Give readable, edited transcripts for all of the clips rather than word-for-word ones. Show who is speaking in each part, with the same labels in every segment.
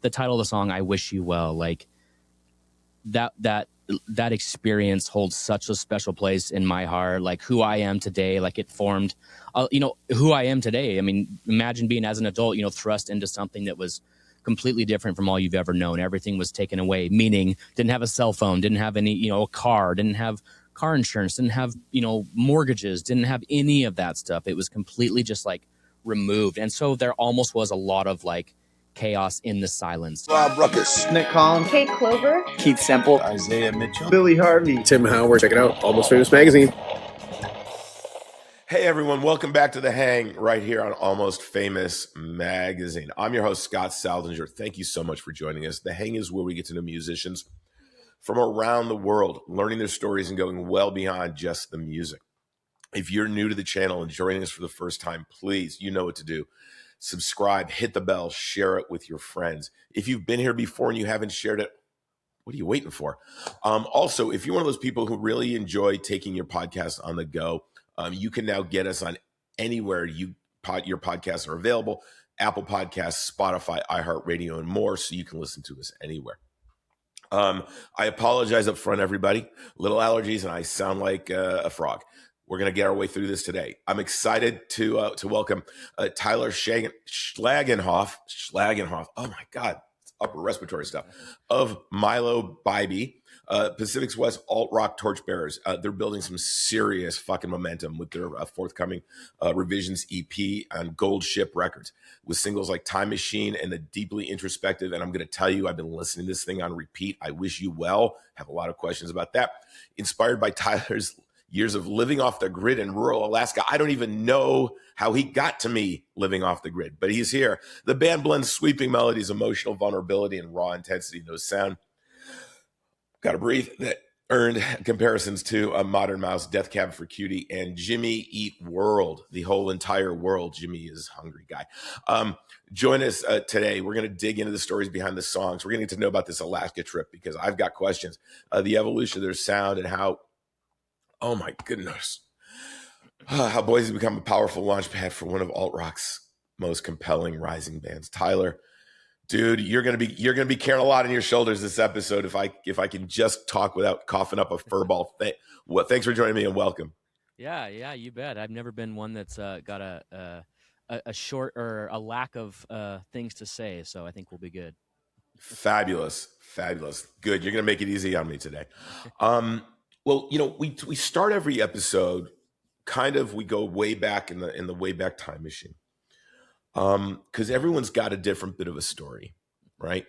Speaker 1: the title of the song, I Wish You Well, like that experience holds such a special place in my heart. Like who I am today, like it formed, who I am today. I mean, imagine being as an adult, thrust into something that was completely different from all you've ever known. Everything was taken away, meaning didn't have a cell phone, didn't have any, a car, didn't have car insurance, didn't have, mortgages, didn't have any of that stuff. It was completely just like removed. And so there almost was a lot of like chaos in the silence.
Speaker 2: Rob Ruckus,
Speaker 3: Nick Collins,
Speaker 4: Kate Clover,
Speaker 3: Keith Semple,
Speaker 2: Isaiah Mitchell,
Speaker 3: Billy Harvey,
Speaker 5: Tim Howard. Check it out, Almost Famous Magazine.
Speaker 2: Hey everyone, welcome back to The Hang right here on Almost Famous Magazine. I'm your host, Scott Saldinger. Thank you so much for joining us. The Hang is where we get to know musicians from around the world, learning their stories and going well beyond just the music. If you're new to the channel and joining us for the first time, please, you know what to do. Subscribe, hit the bell, share it with your friends. If you've been here before and you haven't shared it, what are you waiting for? Also, if you're one of those people who really enjoy taking your podcast on the go, you can now get us on anywhere your podcasts are available, Apple Podcasts, Spotify, iHeartRadio, and more, so you can listen to us anywhere. I apologize up front, everybody. Little allergies, and I sound like a frog. We're going to get our way through this today. I'm excited to welcome Tyler Schlagenhauf. Oh, my God. It's upper respiratory stuff. Of Mylo Bybee. Pacific's West alt-rock torchbearers. They're building some serious fucking momentum with their forthcoming Revisions EP on Gold Ship Records with singles like Time Machine and the deeply introspective, and I'm going to tell you, I've been listening to this thing on repeat, I Wish You Well. Have a lot of questions about that. Inspired by Tyler's years of living off the grid in rural Alaska. I don't even know how he got to me living off the grid, but he's here. The band blends sweeping melodies, emotional vulnerability, and raw intensity. No sound. Gotta breathe. That earned comparisons to a Modern Mouse, Death Cab for Cutie, and Jimmy Eat World. The whole entire world. Jimmy is a hungry guy. Join us today. We're going to dig into the stories behind the songs. We're going to get to know about this Alaska trip because I've got questions. The evolution of their sound and how, oh my goodness, how Boise become a powerful launch pad for one of alt-rock's most compelling rising bands. Tyler, dude, you're gonna be carrying a lot on your shoulders this episode. If I can just talk without coughing up a furball. Thanks for joining me and welcome.
Speaker 1: Yeah, you bet. I've never been one that's got a short or a lack of things to say, so I think we'll be good. Fabulous.
Speaker 2: Good. You're gonna make it easy on me today. Well, we start every episode we go way back in the way back time machine. Because everyone's got a different bit of a story, right?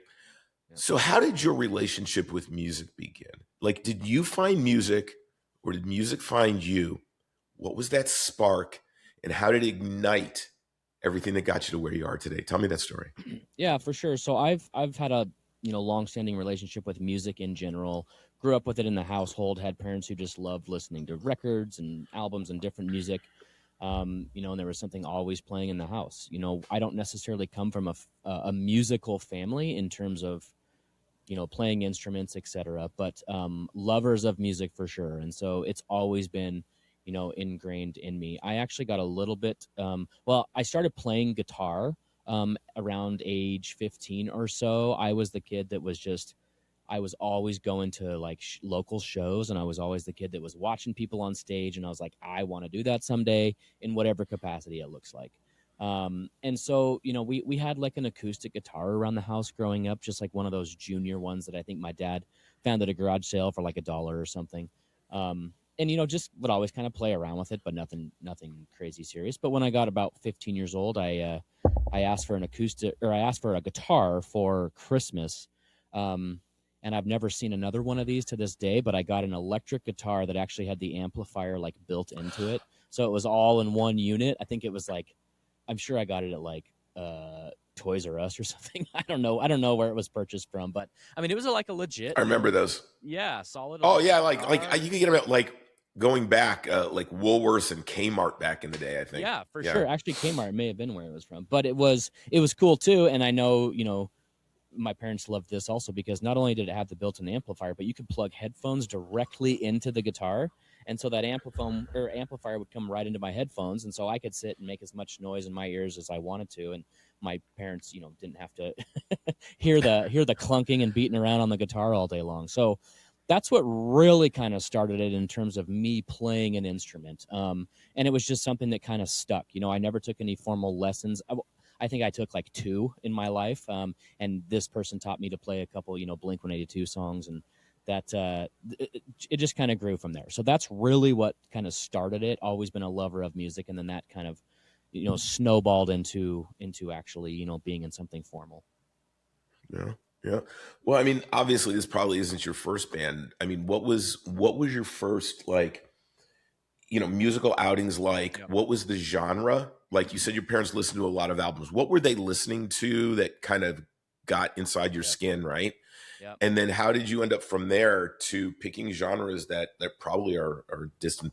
Speaker 2: Yeah. So how did your relationship with music begin? Like, did you find music or did music find you? What was that spark and how did it ignite everything that got you to where you are today? Tell me that story.
Speaker 1: Yeah, for sure. So I've had a, long-standing relationship with music in general. Grew up with it in the household, had parents who just loved listening to records and albums and different music. And there was something always playing in the house. I don't necessarily come from a musical family in terms of, playing instruments, etc. But lovers of music for sure. And so it's always been, ingrained in me. I actually got a little bit, I started playing guitar around age 15 or so. I was the kid that I was always going to like local shows, and I was always the kid that was watching people on stage, and I was like, I want to do that someday in whatever capacity it looks like. And so, we had like an acoustic guitar around the house growing up, just like one of those junior ones that I think my dad found at a garage sale for like $1 or something. And, just would always kind of play around with it, but nothing crazy serious. But when I got about 15 years old, I asked for I asked for a guitar for Christmas. And I've never seen another one of these to this day, but I got an electric guitar that actually had the amplifier like built into it. So it was all in one unit. I think it was like, I'm sure I got it at like Toys R Us or something. I don't know where it was purchased from, but I mean, it was like a legit.
Speaker 2: I remember those.
Speaker 1: Yeah, solid.
Speaker 2: Oh yeah, like you can get them at like going back like Woolworths and Kmart back in the day, I think.
Speaker 1: Yeah, for sure. Actually, Kmart may have been where it was from, but it was cool too. And I know, my parents loved this also because not only did it have the built-in amplifier, but you could plug headphones directly into the guitar. And so that amplifier would come right into my headphones. And so I could sit and make as much noise in my ears as I wanted to. And my parents, didn't have to hear the clunking and beating around on the guitar all day long. So that's what really kind of started it in terms of me playing an instrument. And it was just something that kind of stuck. I never took any formal lessons. I think I took like 2 in my life. And this person taught me to play a couple, Blink-182 songs, and that it just kind of grew from there. So that's really what kind of started it. Always been a lover of music, and then that kind of, snowballed into actually, being in something formal.
Speaker 2: Yeah. Yeah. Well, I mean, obviously this probably isn't your first band. I mean, what was your first, like, musical outings like?
Speaker 1: Yep.
Speaker 2: What was the genre? Like you said, your parents listened to a lot of albums. What were they listening to that kind of got inside your skin, right?
Speaker 1: Yep.
Speaker 2: And then how did you end up from there to picking genres that probably are distant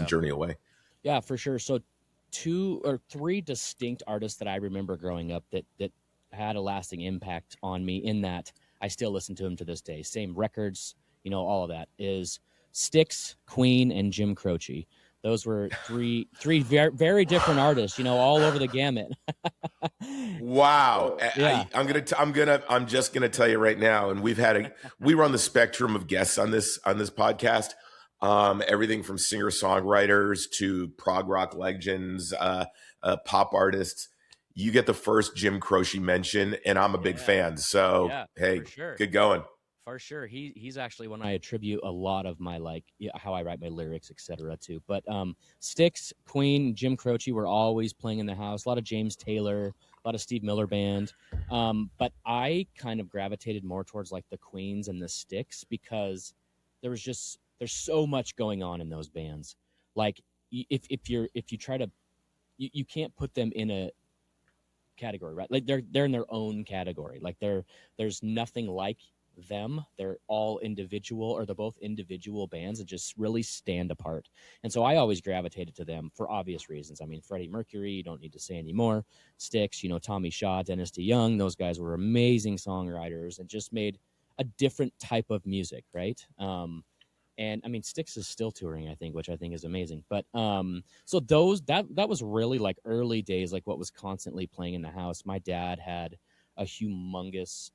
Speaker 2: journey away?
Speaker 1: Yeah, for sure. So 2 or 3 distinct artists that I remember growing up that had a lasting impact on me, in that I still listen to them to this day. Same records, all of that, is Styx, Queen, and Jim Croce. Those were three very, very different artists, all over the gamut.
Speaker 2: Wow.
Speaker 1: Yeah.
Speaker 2: I'm just gonna tell you right now, and we were on the spectrum of guests on this podcast. Everything from singer-songwriters to prog rock legends, pop artists. You get the first Jim Croce mention, and I'm a big fan. So hey,
Speaker 1: for sure.
Speaker 2: good going.
Speaker 1: For sure. He's actually one I attribute a lot of my, how I write my lyrics, etc. to. But Styx, Queen, Jim Croce were always playing in the house. A lot of James Taylor, a lot of Steve Miller Band. But I kind of gravitated more towards like the Queens and the Styx, because there's so much going on in those bands. Like if you try to, you can't put them in a category, right? Like they're in their own category. Like there's nothing like them. They're all individual, or they're both individual bands that just really stand apart. And so I always gravitated to them for obvious reasons. I mean, Freddie Mercury, you don't need to say anymore. Styx, Tommy Shaw, Dennis DeYoung, those guys were amazing songwriters and just made a different type of music, right? And I mean, Styx is still touring, I think, which I think is amazing. But so that was really like early days, like what was constantly playing in the house. My dad had a humongous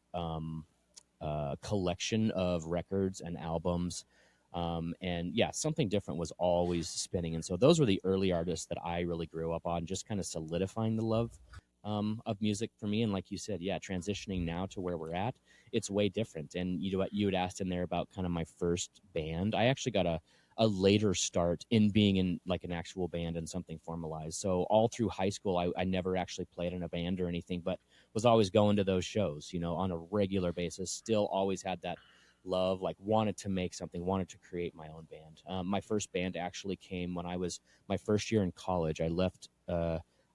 Speaker 1: collection of records and albums. And yeah, something different was always spinning. And so those were the early artists that I really grew up on, just kind of solidifying the love of music for me. And like you said, yeah, transitioning now to where we're at, it's way different. And you had asked in there about kind of my first band. I actually got a later start in being in like an actual band and something formalized. So all through high school, I never actually played in a band or anything, but was always going to those shows, on a regular basis. Still always had that love, like wanted to make something, wanted to create my own band. My first band actually came when I was my first year in college. I left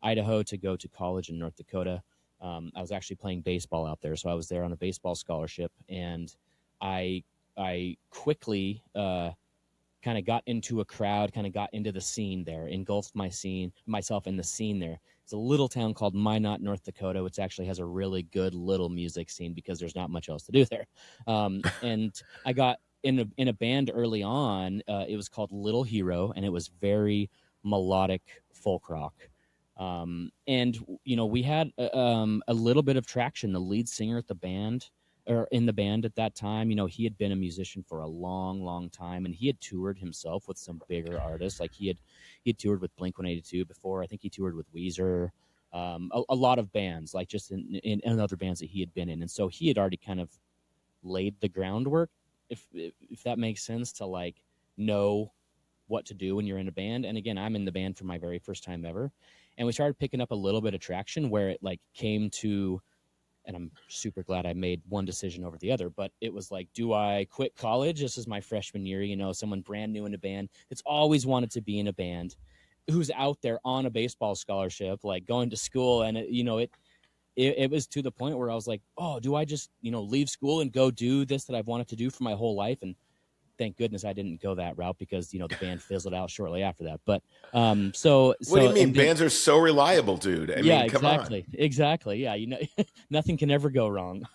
Speaker 1: Idaho to go to college in North Dakota. I was actually playing baseball out there, so I was there on a baseball scholarship, and I quickly kind of got into a crowd, kind of got into the scene there, engulfed myself in the scene there. It's a little town called Minot, North Dakota, which actually has a really good little music scene because there's not much else to do there. And I got in a band early on. It was called Little Hero, and it was very melodic folk rock. And we had a little bit of traction. The lead singer at the band, or in the band at that time, he had been a musician for a long, long time, and he had toured himself with some bigger artists. Like he had toured with Blink-182 before. I think he toured with Weezer, a lot of bands, like just in other bands that he had been in. And so he had already kind of laid the groundwork, if that makes sense, to like know what to do when you're in a band. And again, I'm in the band for my very first time ever. And we started picking up a little bit of traction where it like came to, and I'm super glad I made one decision over the other, but it was like, do I quit college? This is my freshman year, someone brand new in a band that's always wanted to be in a band, who's out there on a baseball scholarship, like going to school. And it was to the point where I was like, oh, do I just, leave school and go do this that I've wanted to do for my whole life? And thank goodness I didn't go that route because, the band fizzled out shortly after that. But
Speaker 2: What do you mean?
Speaker 1: and then,
Speaker 2: Bands are so reliable, dude. I
Speaker 1: yeah,
Speaker 2: mean, come on.
Speaker 1: exactly. Yeah. Nothing can ever go wrong.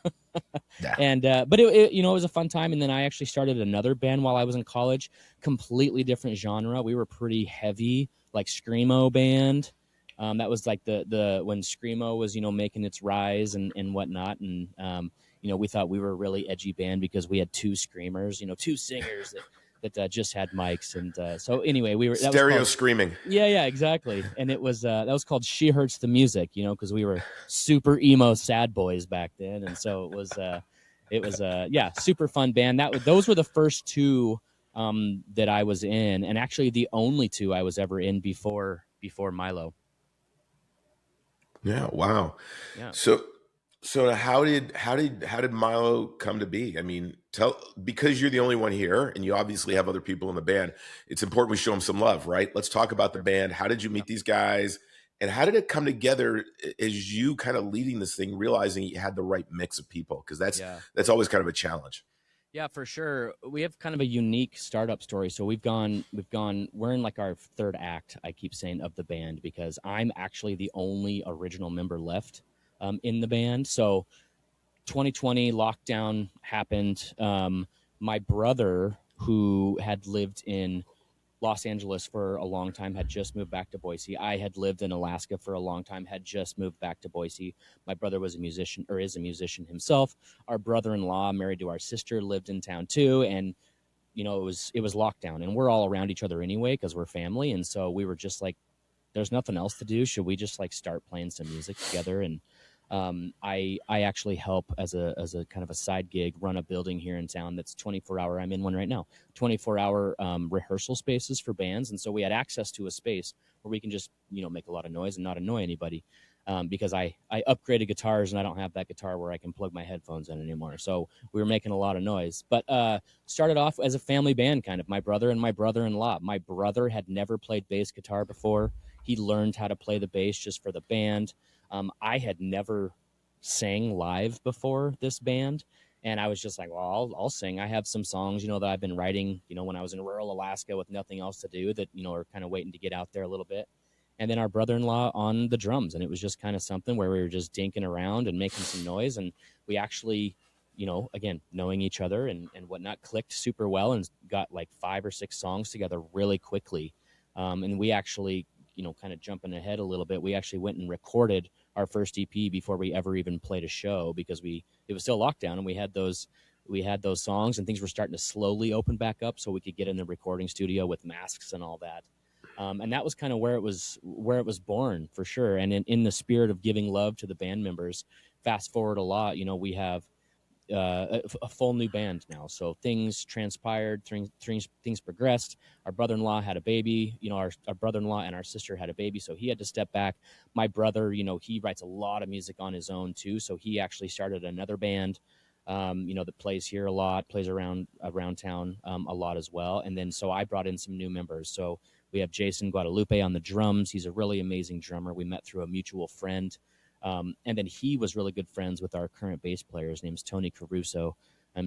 Speaker 2: Yeah.
Speaker 1: And, but it was a fun time. And then I actually started another band while I was in college, completely different genre. We were pretty heavy, like screamo band. That was like when screamo was, making its rise and whatnot. And, we thought we were a really edgy band because we had two screamers, two singers that just had mics. And, so anyway, that was
Speaker 2: Stereo
Speaker 1: called,
Speaker 2: screaming.
Speaker 1: yeah, exactly. And it was that was called She Hurts the Music, because we were super emo sad boys back then, and so it was yeah, super fun band. Those were the first two that I was in, and actually the only two I was ever in before Mylo.
Speaker 2: Yeah. Wow.
Speaker 1: Yeah.
Speaker 2: So how did Mylo come to be? I mean, because you're the only one here, and you obviously have other people in the band. It's important we show them some love, right? Let's talk about the band. How did you meet these guys, and how did it come together as you kind of leading this thing, realizing you had the right mix of people? Because that's always kind of a challenge.
Speaker 1: Yeah, for sure. We have kind of a unique startup story. So we're in like our third act, I keep saying, of the band, because I'm actually the only original member left in the band. So 2020 lockdown happened. My brother, who had lived in Los Angeles for a long time, had just moved back to Boise. I had lived in Alaska for a long time, had just moved back to Boise. My brother was a musician, or is a musician himself. Our brother-in-law, married to our sister, lived in town too, and it was lockdown, and we're all around each other anyway because we're family, and so we were just like, there's nothing else to do. Should we just like start playing some music together? And I actually help as a kind of a side gig run a building here in town that's 24-hour. I'm in one right now. 24-hour rehearsal spaces for bands, and so we had access to a space where we can just make a lot of noise and not annoy anybody. Because I upgraded guitars and I don't have that guitar where I can plug my headphones in anymore. So we were making a lot of noise. But started off as a family band, kind of. My brother and my brother-in-law. My brother had never played bass guitar before. He learned how to play the bass just for the band. I had never sang live before this band, and I was just like, well, I'll sing. I have some songs, that I've been writing, when I was in rural Alaska with nothing else to do, that, are kind of waiting to get out there a little bit. And then our brother-in-law on the drums, and it was just kind of something where we were just dinking around and making some noise, and we actually, again, knowing each other and whatnot, clicked super well and got like 5 or 6 songs together really quickly. And we actually, kind of jumping ahead a little bit, we actually went and recorded our first EP before we ever even played a show, because it was still lockdown, and we had those songs, and things were starting to slowly open back up so we could get in the recording studio with masks and all that. And that was kind of where it was born, for sure. And in the spirit of giving love to the band members, fast forward a lot, we have a full new band now. So things transpired, things progressed. Our brother-in-law had a baby, our brother-in-law and our sister had a baby, so he had to step back. My brother, he writes a lot of music on his own too, so he actually started another band, that plays here a lot, plays around town a lot as well. And then so I brought in some new members. So we have Jason Guadalupe on the drums. He's a really amazing drummer. We met through a mutual friend. And then he was really good friends with our current bass player. His name's Tony Caruso.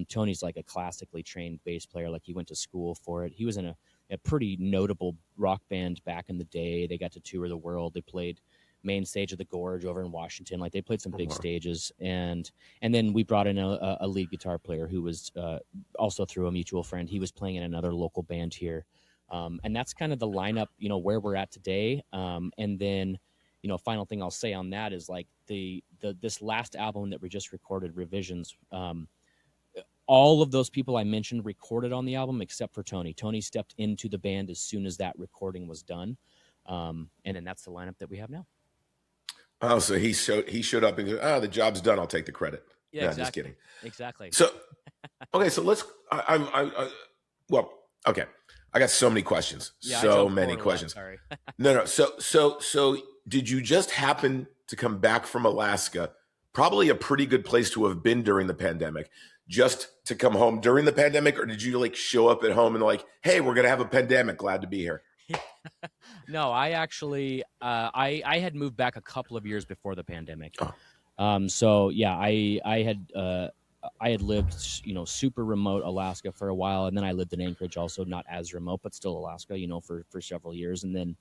Speaker 1: Tony's like a classically trained bass player. Like, he went to school for it. He was in a pretty notable rock band back in the day. They got to tour the world. They played main stage of the Gorge over in Washington. Like, they played some big stages. And then we brought in a lead guitar player who was also through a mutual friend. He was playing in another local band here. And that's kind of the lineup, where we're at today. And then, final thing I'll say on that is like this last album that we just recorded, Revisions. All of those people I mentioned recorded on the album except for Tony. Tony stepped into the band as soon as that recording was done. And then that's the lineup that we have now.
Speaker 2: Oh, so he showed up and goes, "Oh, the job's done. I'll take the credit."
Speaker 1: Yeah,
Speaker 2: no,
Speaker 1: exactly.
Speaker 2: Just kidding.
Speaker 1: Exactly.
Speaker 2: So, okay, so let's. Well, okay. I got so many questions.
Speaker 1: Yeah,
Speaker 2: so many questions.
Speaker 1: Sorry.
Speaker 2: No. So did you just happen to come back from Alaska? Probably a pretty good place to have been during the pandemic, just to come home during the pandemic, or did you like show up at home and like, hey, we're gonna have a pandemic, glad to be here?
Speaker 1: No, I actually I had moved back a couple of years before the pandemic.
Speaker 2: Oh.
Speaker 1: So yeah, I had I had lived, super remote Alaska for a while, and then I lived in Anchorage, also not as remote, but still Alaska, for several years, and then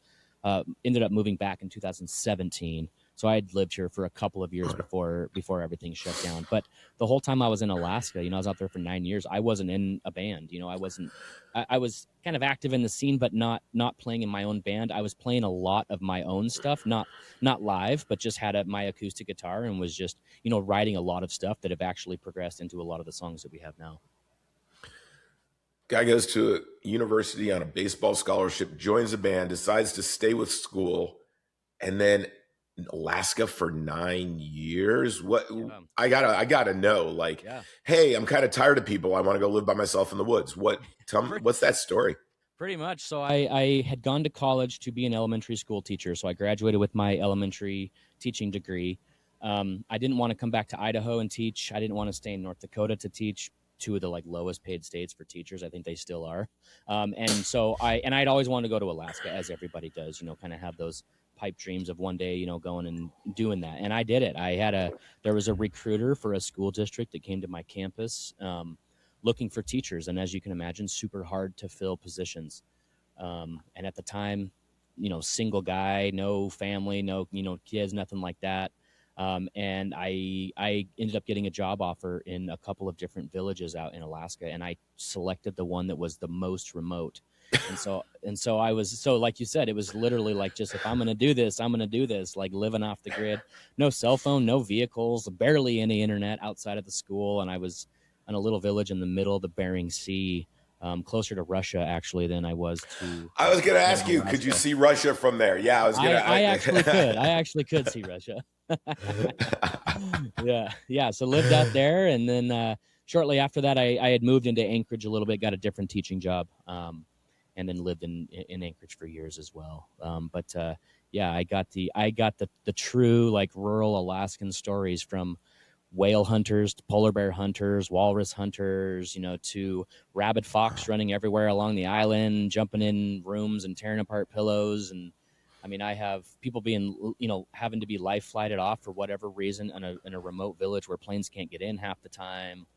Speaker 1: ended up moving back in 2017. So I had lived here for a couple of years before everything shut down. But the whole time I was in Alaska, I was out there for 9 years. I wasn't in a band. I was kind of active in the scene, but not playing in my own band. I was playing a lot of my own stuff, not live, but just had my acoustic guitar and was just writing a lot of stuff that have actually progressed into a lot of the songs that we have now.
Speaker 2: Guy goes to a university on a baseball scholarship, joins a band, decides to stay with school, and then in Alaska for 9 years. What I gotta know, like, hey, I'm kind of tired of people. I want to go live by myself in the woods. Tell me, what's that story?
Speaker 1: Pretty much. So I had gone to college to be an elementary school teacher. So I graduated with my elementary teaching degree. I didn't want to come back to Idaho and teach. I didn't want to stay in North Dakota to teach, two of the lowest paid states for teachers. I think they still are. And so I'd always wanted to go to Alaska, as everybody does, kind of have those pipe dreams of one day, going and doing that. And I did it. There was a recruiter for a school district that came to my campus, looking for teachers. And as you can imagine, super hard to fill positions. And at the time, single guy, no family, no, kids, nothing like that. And I ended up getting a job offer in a couple of different villages out in Alaska, and I selected the one that was the most remote. And so I was, so like you said, it was literally like, just, if I'm going to do this, I'm going to do this, like living off the grid, no cell phone, no vehicles, barely any internet outside of the school. And I was in a little village in the middle of the Bering Sea, closer to Russia actually than I was to.
Speaker 2: I was going to ask you, could you see Russia from there? Yeah, I was going to.
Speaker 1: I actually could. I actually could see Russia. Yeah. So lived out there, and then shortly after that, I had moved into Anchorage a little bit, got a different teaching job, and then lived in Anchorage for years as well. But I got the true rural Alaskan stories, from whale hunters to polar bear hunters, walrus hunters, to rabid fox running everywhere along the island, jumping in rooms and tearing apart pillows. And I mean, I have people being, having to be life flighted off for whatever reason in a remote village where planes can't get in half the time.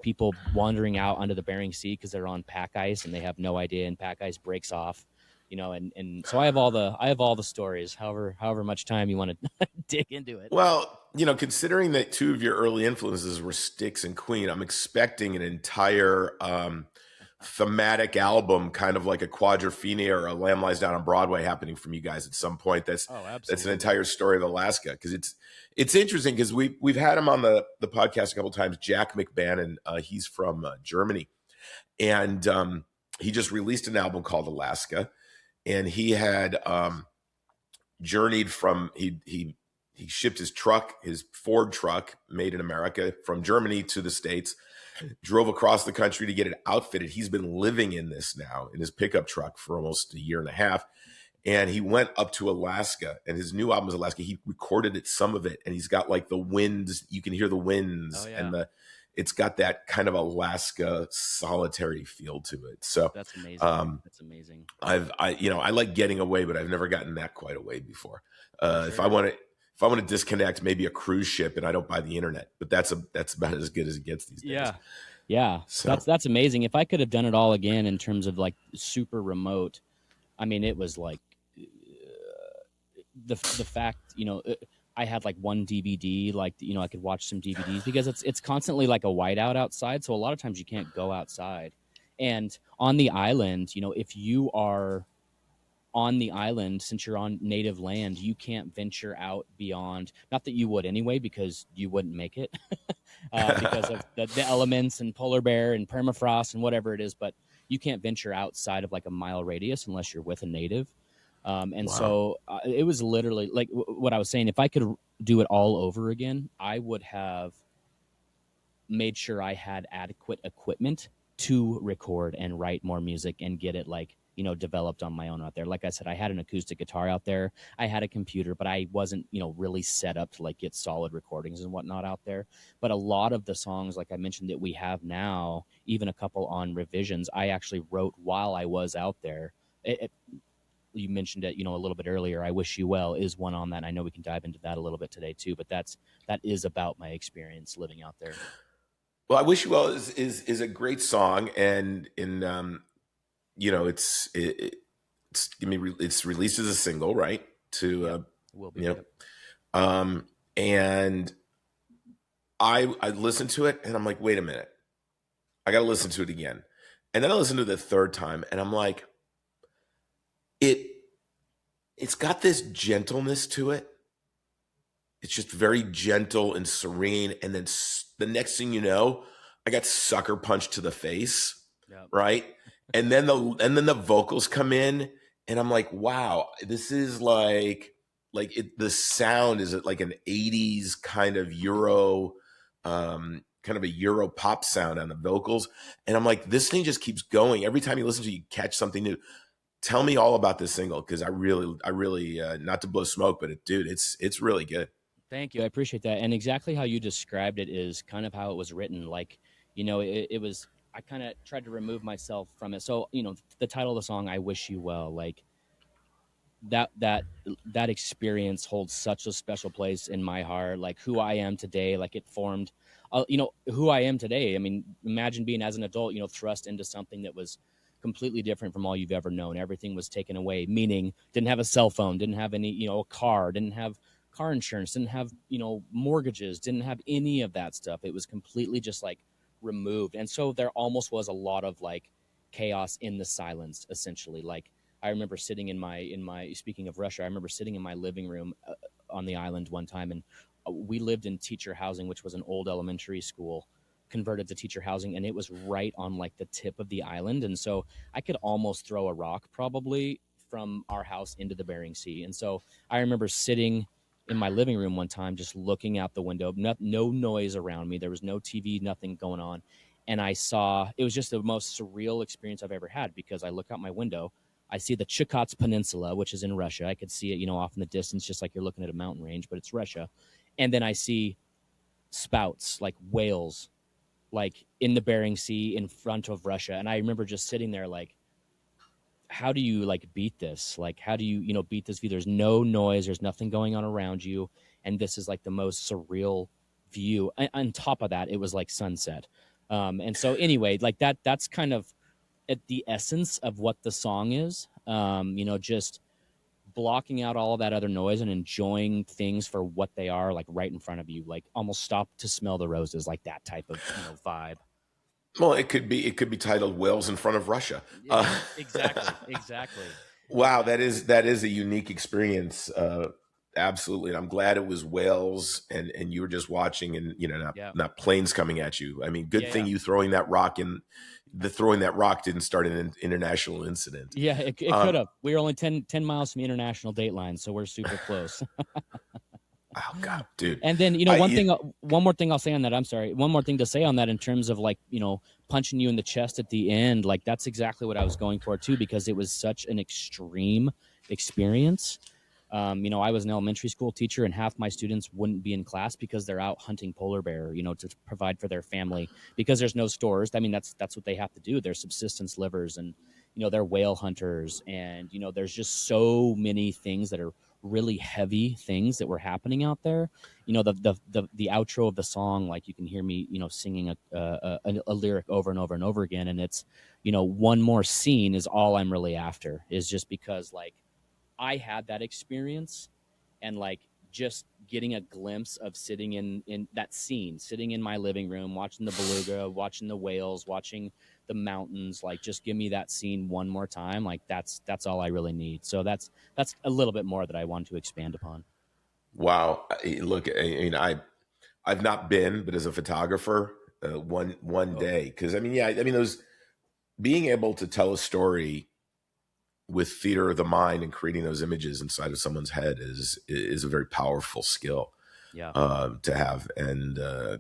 Speaker 1: People wandering out onto the Bering Sea because they're on pack ice and they have no idea, and pack ice breaks off. And so I have all the stories, however much time you want to dig into it.
Speaker 2: Well, considering that two of your early influences were Styx and Queen, I'm expecting an entire thematic album, kind of like a Quadrophenia or a Lamb Lies Down on Broadway, happening from you guys at some point. That's an entire story of Alaska, because it's interesting, because we've had him on the podcast a couple of times, Jack McBannon. He's from Germany, and he just released an album called Alaska. And he had journeyed from, he shipped his Ford truck made in America, from Germany to the States, drove across the country to get it outfitted. He's been living in this now, in his pickup truck, for almost a year and a half. And he went up to Alaska, and his new album is Alaska. He recorded some of it, and he's got the winds. You can hear the winds, and it's got that kind of Alaska solitary feel to it. So
Speaker 1: that's amazing. That's amazing.
Speaker 2: I like getting away, but I've never gotten that quite away before. Sure. If I want to disconnect, maybe a cruise ship, and I don't buy the internet, but that's about as good as it gets these days.
Speaker 1: Yeah. So that's amazing. If I could have done it all again in terms of super remote, I mean, it was the fact, I had one DVD, I could watch some DVDs, because it's constantly a whiteout outside. So a lot of times you can't go outside. And on the island, if you are on the island, since you're on native land, you can't venture out beyond, not that you would anyway, because you wouldn't make it because of the elements and polar bear and permafrost and whatever it is, but you can't venture outside of a mile radius unless you're with a native. So it was literally what I was saying. If I could do it all over again, I would have made sure I had adequate equipment to record and write more music and get it developed on my own out there. Like I said, I had an acoustic guitar out there. I had a computer, but I wasn't, really set up to get solid recordings and whatnot out there. But a lot of the songs, like I mentioned, that we have now, even a couple on revisions, I actually wrote while I was out there. you mentioned it, a little bit earlier. I Wish You Well is one on that. And I know we can dive into that a little bit today too, but that is about my experience living out there.
Speaker 2: Well, I Wish You Well is a great song, and it's released as a single, right? To
Speaker 1: Will be.
Speaker 2: Yep. And I listened to it, and I'm like, wait a minute, I got to listen to it again, and then I listened to it the third time, and I'm like, it's got this gentleness to it. It's just very gentle and serene, and then the next thing you know, I got sucker punched to the face, right? And then the vocals come in, and I'm like, wow, this is the sound is like an 80s kind of Euro, kind of a Euro pop sound on the vocals. And I'm like, this thing just keeps going. Every time you listen to it, you catch something new. Tell me all about this single, because I really, not to blow smoke, but it's really good.
Speaker 1: Thank you. I appreciate that. And exactly how you described it is kind of how it was written. Like, it was, I kind of tried to remove myself from it. So, the title of the song, I Wish You Well, like that experience holds such a special place in my heart. Like who I am today, like it formed, who I am today. I mean, imagine being as an adult, thrust into something that was completely different from all you've ever known. Everything was taken away, meaning didn't have a cell phone, didn't have any, a car, didn't have car insurance, didn't have, mortgages, didn't have any of that stuff. It was completely just like removed. And so there almost was a lot of like chaos in the silence, essentially. Like I remember sitting in my speaking of Russia, I remember sitting in my living room on the island one time, and we lived in teacher housing, which was an old elementary school converted to teacher housing, and it was right on like the tip of the island. And so I could almost throw a rock probably from our house into the Bering Sea. And so I remember sitting in my living room one time, just looking out the window, no noise around me. There was no TV, nothing going on. And I saw, it was just the most surreal experience I've ever had, because I look out my window, I see the Chukots Peninsula, which is in Russia. I could see it, off in the distance, just like you're looking at a mountain range, but it's Russia. And then I see spouts, like whales, like in the Bering Sea in front of Russia. And I remember just sitting there like, how do you like beat this? Like, how do you, beat this view? There's no noise. There's nothing going on around you. And this is like the most surreal view. And on top of that, it was like sunset. And so anyway, like that's kind of at the essence of what the song is, just blocking out all of that other noise and enjoying things for what they are, like right in front of you, like almost stop to smell the roses, like that type of vibe.
Speaker 2: Well, it could be titled "Whales in Front of Russia."
Speaker 1: Exactly.
Speaker 2: Wow, that is a unique experience. Absolutely, and I'm glad it was whales, and you were just watching, and not planes coming at you. I mean, good thing you throwing that rock in. Throwing that rock didn't start an international incident.
Speaker 1: Yeah, it could have. We were only 10 miles from the international date line, so we're super close.
Speaker 2: Oh God, dude!
Speaker 1: And then one more thing I'll say on that. I'm sorry. One more thing to say on that in terms of like punching you in the chest at the end. Like that's exactly what I was going for too, because it was such an extreme experience. I was an elementary school teacher, and half my students wouldn't be in class because they're out hunting polar bear, to provide for their family, because there's no stores. I mean, that's what they have to do. They're subsistence livers, and they're whale hunters, and there's just so many things that are really heavy things that were happening out there. The outro of the song, like you can hear me singing a lyric over and over and over again, and it's one more scene is all I'm really after, is just because like I had that experience, and like just getting a glimpse of sitting in that scene, sitting in my living room, watching the beluga, watching the whales, watching the mountains, like just give me that scene one more time. Like that's all I really need. So that's a little bit more that I want to expand upon.
Speaker 2: Wow. Look, I've not been, but as a photographer, one day, because those being able to tell a story with theater of the mind and creating those images inside of someone's head is a very powerful skill to have, and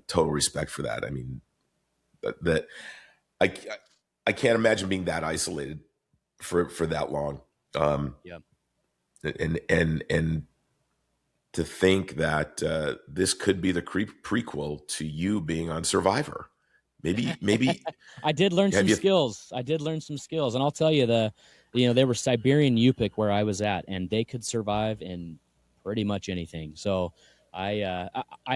Speaker 2: total respect for that. I mean, that I can't imagine being that isolated for that long. And to think that this could be the prequel to you being on Survivor. Maybe
Speaker 1: I did learn some skills. And I'll tell you, They were Siberian Yupik where I was at, and they could survive in pretty much anything. So I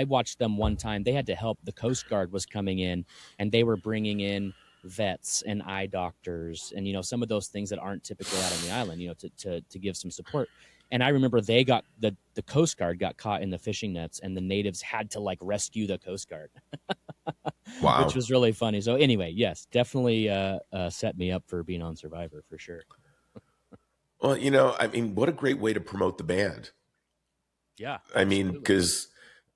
Speaker 1: watched them one time. They had to help. The Coast Guard was coming in, and they were bringing in vets and eye doctors, and some of those things that aren't typically out on the island. To give some support. And I remember they got the Coast Guard got caught in the fishing nets, and the natives had to like rescue the Coast Guard,
Speaker 2: Wow.
Speaker 1: which was really funny. So anyway, yes, definitely set me up for being on Survivor for sure.
Speaker 2: Well, I mean, what a great way to promote the band.
Speaker 1: Yeah,
Speaker 2: I mean, because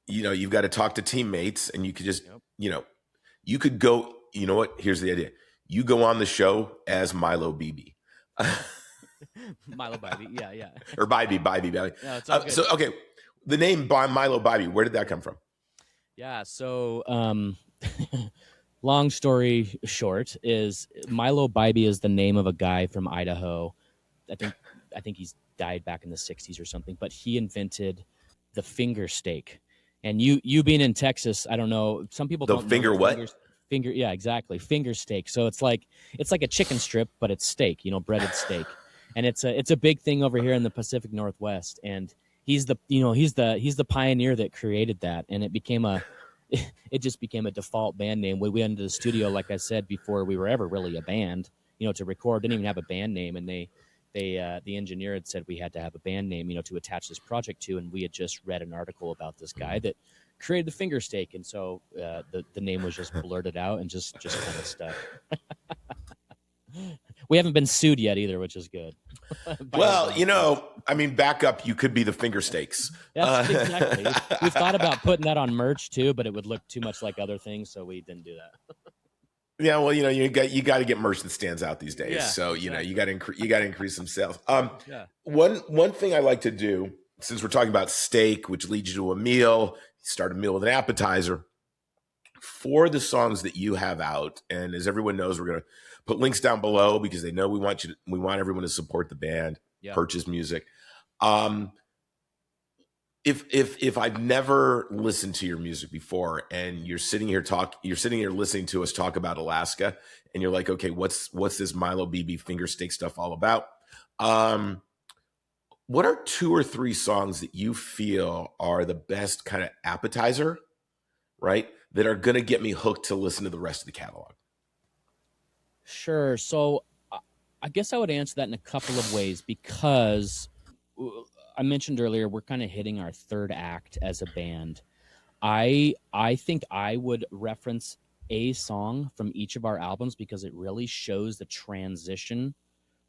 Speaker 2: you've got to talk to teammates, and you could just, you could go. You know what? Here's the idea: you go on the show as Mylo Bybee.
Speaker 1: Mylo Bybee, yeah.
Speaker 2: Or Bybee.
Speaker 1: No, it's all good.
Speaker 2: So, okay, the name Mylo Bybee, where did that come from?
Speaker 1: Yeah, so long story short is Mylo Bybee is the name of a guy from Idaho. I think he's died back in the 60s or something, but he invented the finger steak. And you being in Texas, I don't know, some people don't
Speaker 2: finger
Speaker 1: know
Speaker 2: what?
Speaker 1: Finger, yeah, exactly. Finger steak. So it's like a chicken strip, but it's steak, breaded steak. And it's a big thing over here in the Pacific Northwest. And he's the pioneer that created that. And it just became a default band name. We went into the studio, like I said, before we were ever really a band, to record. Didn't even have a band name. And the engineer had said we had to have a band name, to attach this project to. And we had just read an article about this guy that created the finger steak. And so the name was just blurted out and just kind of stuck. We haven't been sued yet either, which is good.
Speaker 2: Well, I mean, back up, you could be the finger steaks.
Speaker 1: That's exactly. We've thought about putting that on merch too, but it would look too much like other things, so we didn't do that.
Speaker 2: Yeah, well, you got to get merch that stands out these days.
Speaker 1: Yeah,
Speaker 2: so
Speaker 1: exactly.
Speaker 2: you got to increase some sales.
Speaker 1: Yeah.
Speaker 2: One thing I like to do, since we're talking about steak, which leads you to a meal, you start a meal with an appetizer. For the songs that you have out, and as everyone knows, we're going to put links down below because they know we want everyone to support the band, purchase music. If I've never listened to your music before, and you're sitting here listening to us talk about Alaska, and you're like, okay, what's this Mylo Bybee finger steak stuff all about? What are 2 or 3 songs that you feel are the best kind of appetizer, right, that are going to get me hooked to listen to the rest of the catalog?
Speaker 1: Sure. So I guess I would answer that in a couple of ways, because I mentioned earlier we're kind of hitting our third act as a band. I think I would reference a song from each of our albums because it really shows the transition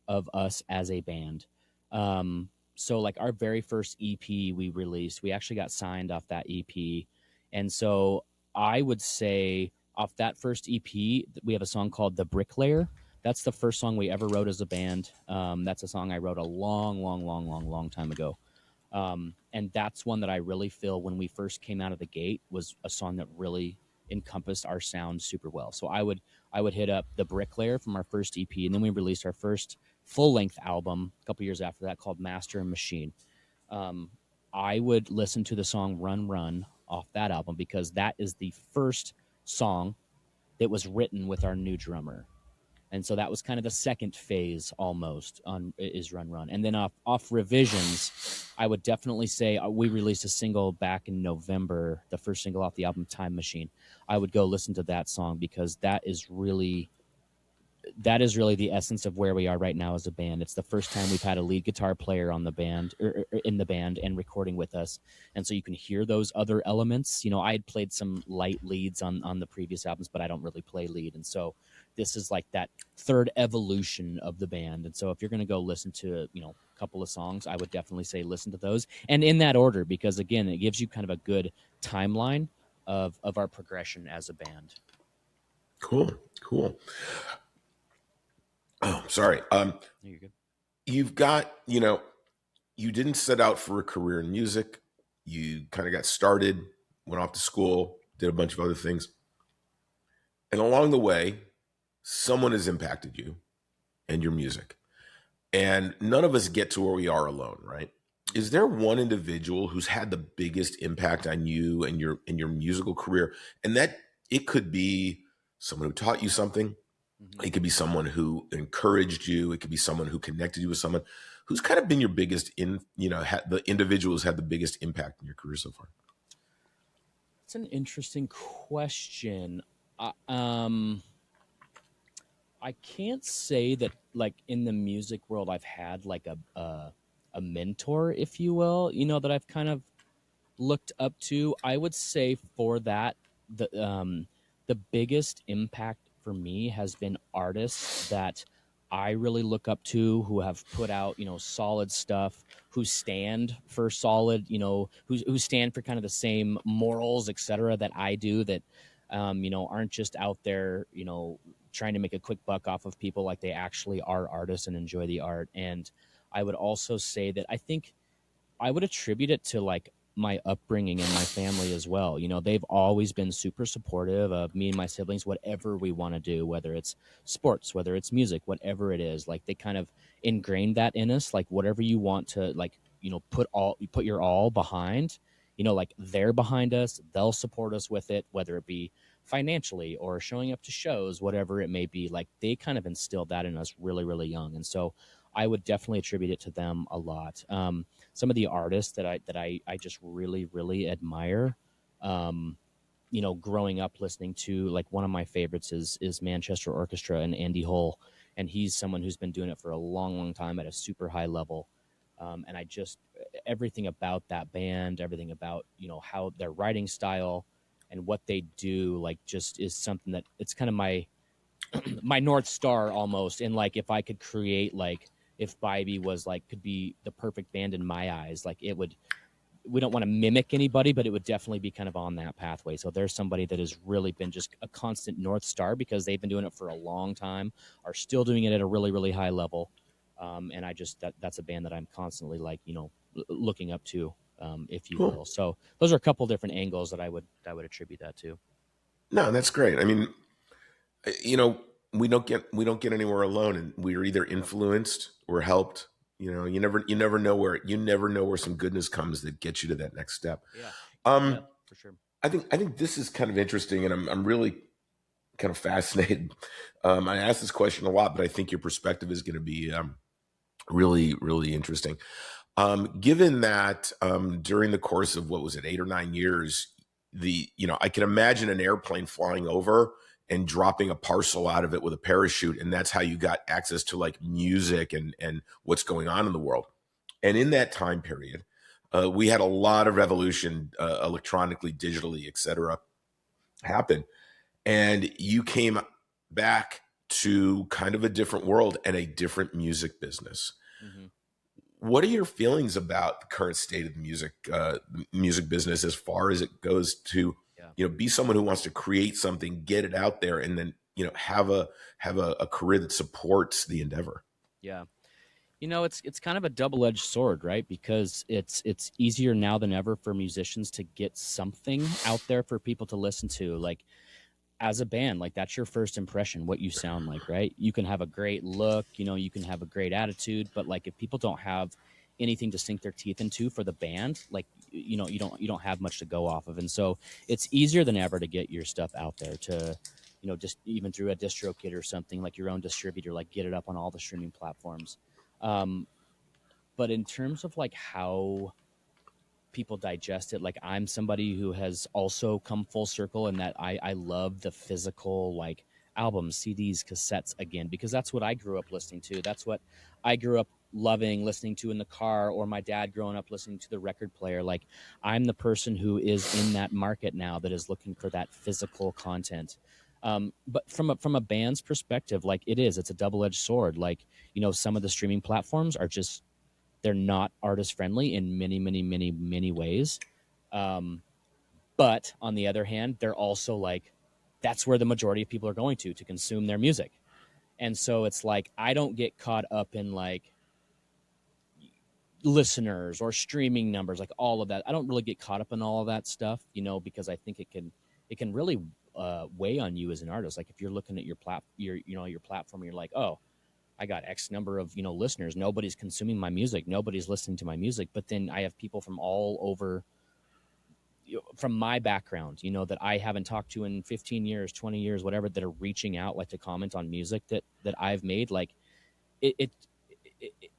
Speaker 1: of us as a band. So like our very first EP we released, we actually got signed off that EP. And so I would say off that first EP, we have a song called The Bricklayer. That's the first song we ever wrote as a band. That's a song I wrote a long time ago. And that's one that I really feel when we first came out of the gate was a song that really encompassed our sound super well. So I would hit up The Bricklayer from our first EP, and then we released our first full-length album a couple years after that called Master and Machine. I would listen to the song Run Run off that album because that is the first song that was written with our new drummer. And so that was kind of the second phase almost on is Run Run. And then off Revisions, I would definitely say we released a single back in November, the first single off the album Time Machine. I would go listen to that song because that is really the essence of where we are right now as a band. It's the first time we've had a lead guitar player on the band or in the band and recording with us. And so you can hear those other elements. I had played some light leads on the previous albums, but I don't really play lead. And so this is like that third evolution of the band. And so if you're going to go listen to, a couple of songs, I would definitely say listen to those. And in that order, because again, it gives you kind of a good timeline of our progression as a band.
Speaker 2: Cool. Oh, sorry.
Speaker 1: You're good.
Speaker 2: You've got, you didn't set out for a career in music. You kind of got started, went off to school, did a bunch of other things. And along the way, someone has impacted you and your music. And none of us get to where we are alone, right? Is there one individual who's had the biggest impact on you and your musical career? And that it could be someone who taught you something. It could be someone who encouraged you. It could be someone who connected you with someone. Who's kind of been your biggest the individuals had the biggest impact in your career so far?
Speaker 1: It's an interesting question. Uh, um, I can't say that like in the music world I've had like a mentor, if you will, that I've kind of looked up to. I would say for that the biggest impact for me has been artists that I really look up to, who have put out solid stuff, who stand for solid, who stand for kind of the same morals, etc. that I do, that aren't just out there trying to make a quick buck off of people, like they actually are artists and enjoy the art. And I would also say that I think I would attribute it to like my upbringing and my family as well. They've always been super supportive of me and my siblings, whatever we want to do, whether it's sports, whether it's music, whatever it is. Like they kind of ingrained that in us, like whatever you want to like, put your all behind, like they're behind us, they'll support us with it, whether it be financially or showing up to shows, whatever it may be. Like they kind of instilled that in us really, really young. And so I would definitely attribute it to them a lot. Some of the artists that I just really, really admire, growing up listening to, like one of my favorites is Manchester Orchestra and Andy Hull. And he's someone who's been doing it for a long, long time at a super high level. And I just, everything about that band, everything about, how their writing style and what they do, like just is something that it's kind of my North Star almost. And like, if I could create, like, if Bybee was like, could be the perfect band in my eyes, like it would, we don't want to mimic anybody, but it would definitely be kind of on that pathway. So there's somebody that has really been just a constant North Star because they've been doing it for a long time, are still doing it at a really, really high level. And I just, that's a band that I'm constantly like, looking up to, if you
Speaker 2: Cool.
Speaker 1: will. So those are a couple different angles that I would attribute that to.
Speaker 2: No, that's great. I mean, you know, we don't get anywhere alone, and we're either influenced or helped. You never know where some goodness comes that gets you to that next step.
Speaker 1: Yeah.
Speaker 2: Um,
Speaker 1: Yeah, for sure.
Speaker 2: I think this is kind of interesting, and I'm really kind of fascinated. I ask this question a lot, but I think your perspective is going to be really, really interesting. Given that during the course of what was it, 8 or 9 years, I can imagine an airplane flying over and dropping a parcel out of it with a parachute, and that's how you got access to like music and what's going on in the world. And in that time period, we had a lot of revolution, electronically, digitally, etc., happen, and you came back to kind of a different world and a different music business.
Speaker 1: Mm-hmm.
Speaker 2: What are your feelings about the current state of the music business as far as it goes to,
Speaker 1: Yeah.
Speaker 2: be someone who wants to create something, get it out there, and then, have a career that supports the endeavor?
Speaker 1: Yeah. It's kind of a double-edged sword, right? Because it's easier now than ever for musicians to get something out there for people to listen to. Like as a band, like that's your first impression, what you sound like, right? You can have a great look, you can have a great attitude, but like if people don't have anything to sink their teeth into for the band, like you don't have much to go off of. And so it's easier than ever to get your stuff out there, to just even through a DistroKid or something, like your own distributor, like get it up on all the streaming platforms. um but in terms of like how people digest it, like I'm somebody who has also come full circle in that I love the physical, like albums, CDs, cassettes again, because that's what I grew up listening to. That's what I grew up loving listening to in the car, or my dad growing up listening to the record player. Like I'm the person who is in that market now that is looking for that physical content. But from a band's perspective, like it's a double-edged sword. Like some of the streaming platforms are just, they're not artist friendly in many, many, many, many ways. Um, but on the other hand, they're also like, that's where the majority of people are going to consume their music. And so it's like, I don't get caught up in like listeners or streaming numbers, like all of that. I don't really get caught up in all of that stuff, because I think it can really weigh on you as an artist. Like if you're looking at your platform, and you're like, oh, I got X number of listeners. Nobody's consuming my music. Nobody's listening to my music. But then I have people from all over from my background, that I haven't talked to in 15 years, 20 years, whatever, that are reaching out like to comment on music that I've made, like it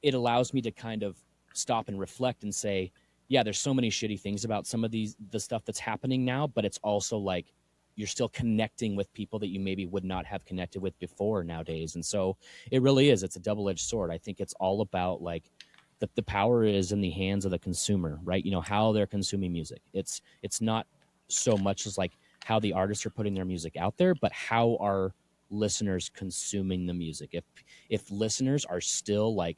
Speaker 1: it it allows me to kind of stop and reflect and say, yeah, there's so many shitty things about some of the stuff that's happening now, but it's also like you're still connecting with people that you maybe would not have connected with before nowadays. And so it really is, it's a double-edged sword. I think it's all about like the power is in the hands of the consumer, right? How they're consuming music. It's not so much as like how the artists are putting their music out there, but how are listeners consuming the music. If listeners are still like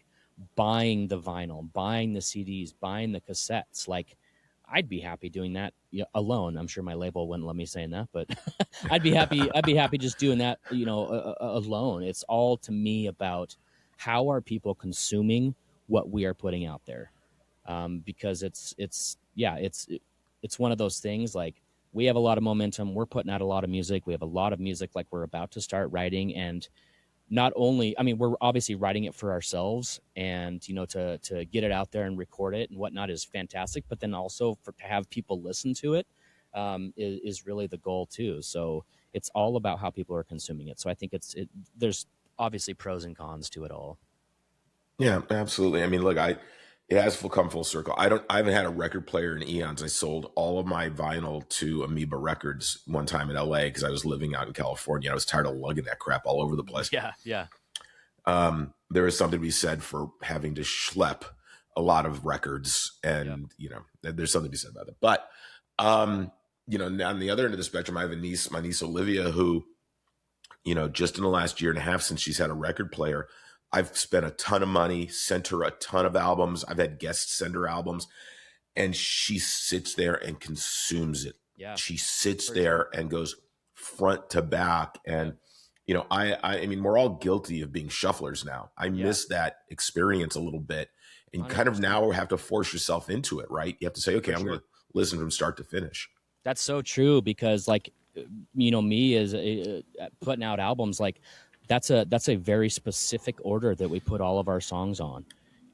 Speaker 1: buying the vinyl, buying the CDs, buying the cassettes, like I'd be happy doing that alone. I'm sure my label wouldn't let me saying that, but I'd be happy. I'd be happy just doing that, alone. It's all to me about how are people consuming what we are putting out there, because it's one of those things. Like we have a lot of momentum. We're putting out a lot of music. We have a lot of music like we're about to start writing, and not only, I mean, we're obviously writing it for ourselves, and to get it out there and record it and whatnot is fantastic, but then also to have people listen to it, is really the goal too. So it's all about how people are consuming it. So I think there's obviously pros and cons to it all.
Speaker 2: Yeah, absolutely. I mean, look, it has come full circle. I haven't had a record player in eons. I sold all of my vinyl to Amoeba Records one time in LA because I was living out in California. I was tired of lugging that crap all over the place.
Speaker 1: Yeah.
Speaker 2: There is something to be said for having to schlep a lot of records, and there's something to be said about that. But on the other end of the spectrum, I have my niece Olivia, who, just in the last year and a half since she's had a record player, I've spent a ton of money, sent her a ton of albums. I've had guests send her albums, and she sits there and consumes it.
Speaker 1: Yeah,
Speaker 2: she sits there and goes front to back. And, I mean, we're all guilty of being shufflers now. I miss that experience a little bit. And 100%. Kind of now have to force yourself into it, right? You have to say, okay, I'm going to listen from start to finish.
Speaker 1: That's so true, because like, me as putting out albums, like that's a very specific order that we put all of our songs on,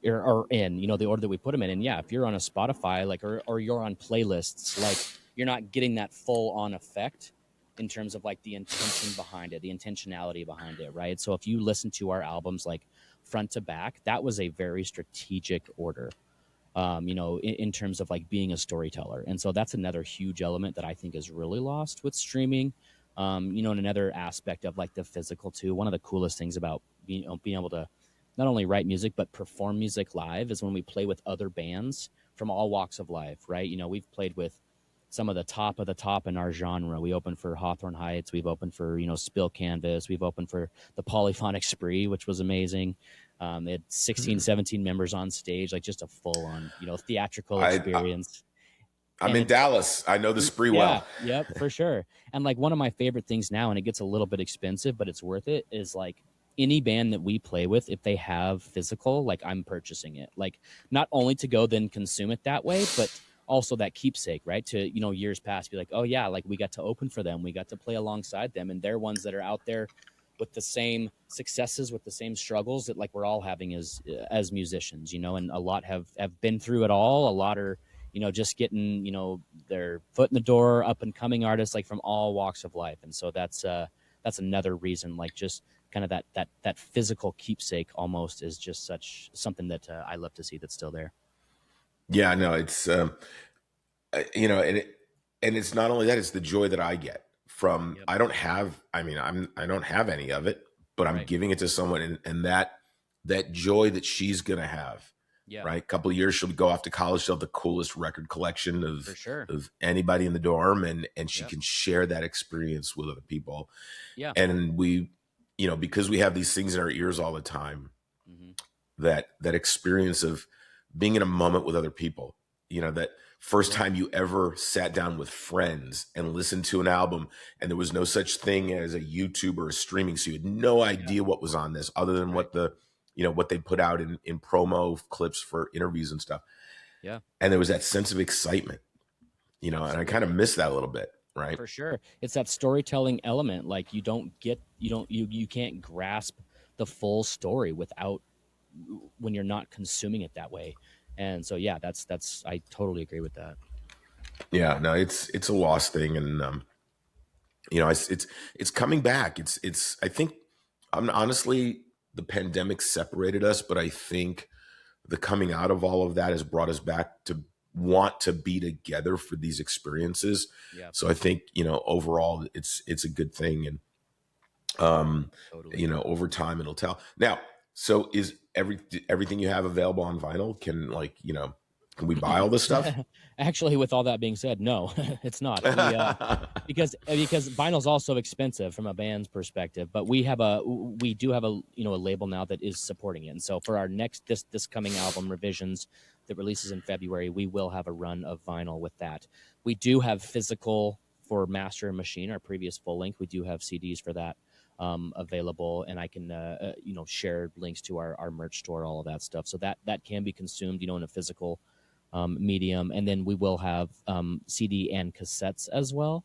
Speaker 1: or in, the order that we put them in. And yeah, if you're on a Spotify, like, or you're on playlists, like you're not getting that full on effect in terms of like the intention behind it, the intentionality behind it, right? So if you listen to our albums like front to back, that was a very strategic order, in terms of like being a storyteller. And so that's another huge element that I think is really lost with streaming. And another aspect of like the physical too. One of the coolest things about being able to not only write music but perform music live is when we play with other bands from all walks of life, right? We've played with some of the top in our genre. We opened for Hawthorne Heights. We've opened for, Spill Canvas. We've opened for the Polyphonic Spree, which was amazing. They had 16, 17 members on stage, like just a full on, theatrical experience.
Speaker 2: I'm in Dallas. I know the Spree well.
Speaker 1: Yep, for sure. And like one of my favorite things now, and it gets a little bit expensive, but it's worth it, is like any band that we play with, if they have physical, like I'm purchasing it. Like not only to go then consume it that way, but also that keepsake, right? To, years past, be like, oh yeah, like we got to open for them. We got to play alongside them. And they're ones that are out there with the same successes, with the same struggles that like we're all having as musicians, and a lot have been through it all. A lot are, just getting, their foot in the door, up and coming artists, like from all walks of life. And so that's another reason, like just kind of that physical keepsake almost is just something that I love to see that's still there.
Speaker 2: Yeah, no, it's, and it's not only that, it's the joy that I get from, I don't have any of it, but I'm giving it to someone, and that joy that she's going to have. Yeah. Right. A couple of years, she'll go off to college. She'll have the coolest record collection of anybody in the dorm. And she can share that experience with other people. Yeah. And we, because we have these things in our ears all the time, that experience of being in a moment with other people, that first time you ever sat down with friends and listened to an album, and there was no such thing as a YouTube or a streaming. So you had no idea what was on this other than what what they put out in promo clips for interviews and stuff. Yeah. And there was that sense of excitement, and I kind of miss that a little bit. Right.
Speaker 1: For sure. It's that storytelling element. Like you can't grasp the full story when you're not consuming it that way. And so, yeah, that's I totally agree with that.
Speaker 2: Yeah, no, it's a lost thing, and it's coming back. It's I think I'm honestly the pandemic separated us, but I think the coming out of all of that has brought us back to want to be together for these experiences.
Speaker 1: Yeah,
Speaker 2: So I think overall it's a good thing, and
Speaker 1: totally.
Speaker 2: over time it'll tell. Now, so is everything you have available on vinyl? Can we buy all this stuff?
Speaker 1: Actually, with all that being said, no, it's not. Because vinyl is also expensive from a band's perspective, but we do have a label now that is supporting it. And so for our next this coming album Revisions that releases in February, we will have a run of vinyl with that. We do have physical for Master and Machine, our previous full length. We do have CDs for that available, and I can share links to our merch store, all of that stuff. So that can be consumed in a physical medium, and then we will have CD and cassettes as well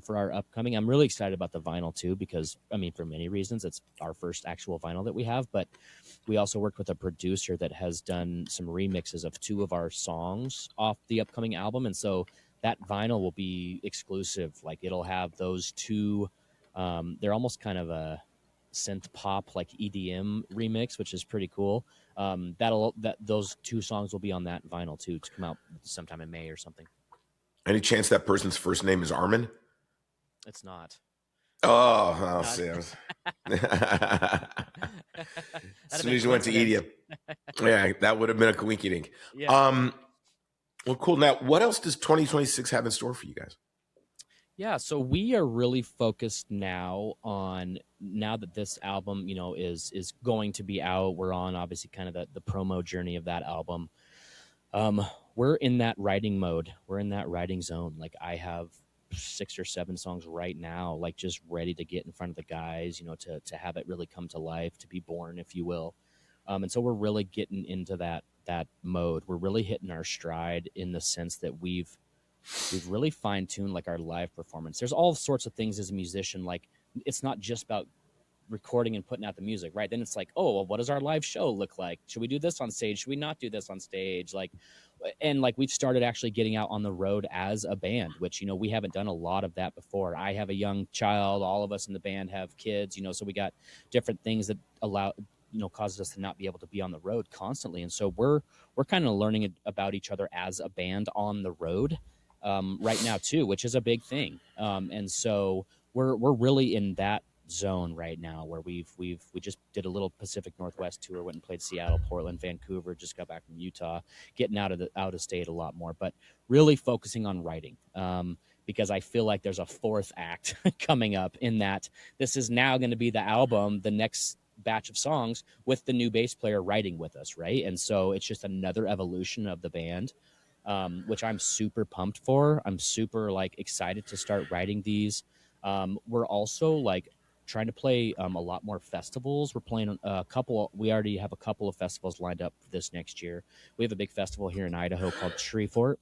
Speaker 1: for our upcoming. I'm really excited about the vinyl too, because for many reasons, it's our first actual vinyl that we have, but we also worked with a producer that has done some remixes of 2 of our songs off the upcoming album, and so that vinyl will be exclusive. Like, it'll have those 2. They're almost kind of a synth pop, like EDM remix, which is pretty cool. Those 2 songs will be on that vinyl too, to come out sometime in May or something.
Speaker 2: Any chance that person's first name is Armin?
Speaker 1: It's not.
Speaker 2: Oh, see. As soon as you went to EDM. Yeah, that would have been a coinky-dink.
Speaker 1: Yeah.
Speaker 2: Well, cool. Now, what else does 2026 have in store for you guys?
Speaker 1: Yeah, so we are really focused now that this album, is going to be out. We're on obviously kind of the promo journey of that album. We're in that writing mode. We're in that writing zone. Like, I have 6 or 7 songs right now, like, just ready to get in front of the guys, to have it really come to life, to be born, if you will. And so we're really getting into that mode. We're really hitting our stride in the sense that we've really fine-tuned like our live performance. There's all sorts of things as a musician. Like, it's not just about recording and putting out the music, right? Then it's like, oh, well, what does our live show look like? Should we do this on stage? Should we not do this on stage? And we've started actually getting out on the road as a band, which, we haven't done a lot of that before. I have a young child. All of us in the band have kids, so we got different things that causes us to not be able to be on the road constantly. And so we're kind of learning about each other as a band on the road right now too, which is a big thing. And so we're really in that zone right now, where we just did a little Pacific Northwest tour, went and played Seattle, Portland, Vancouver, just got back from Utah, getting out of state a lot more, but really focusing on writing, because I feel like there's a 4th act coming up, in that this is now going to be the album, the next batch of songs with the new bass player writing with us, right? And so it's just another evolution of the band, which I'm super pumped for. I'm super excited to start writing these. We're also trying to play a lot more festivals. We're playing a couple. We already have a couple of festivals lined up for this next year. We have a big festival here in Idaho called Tree Fort,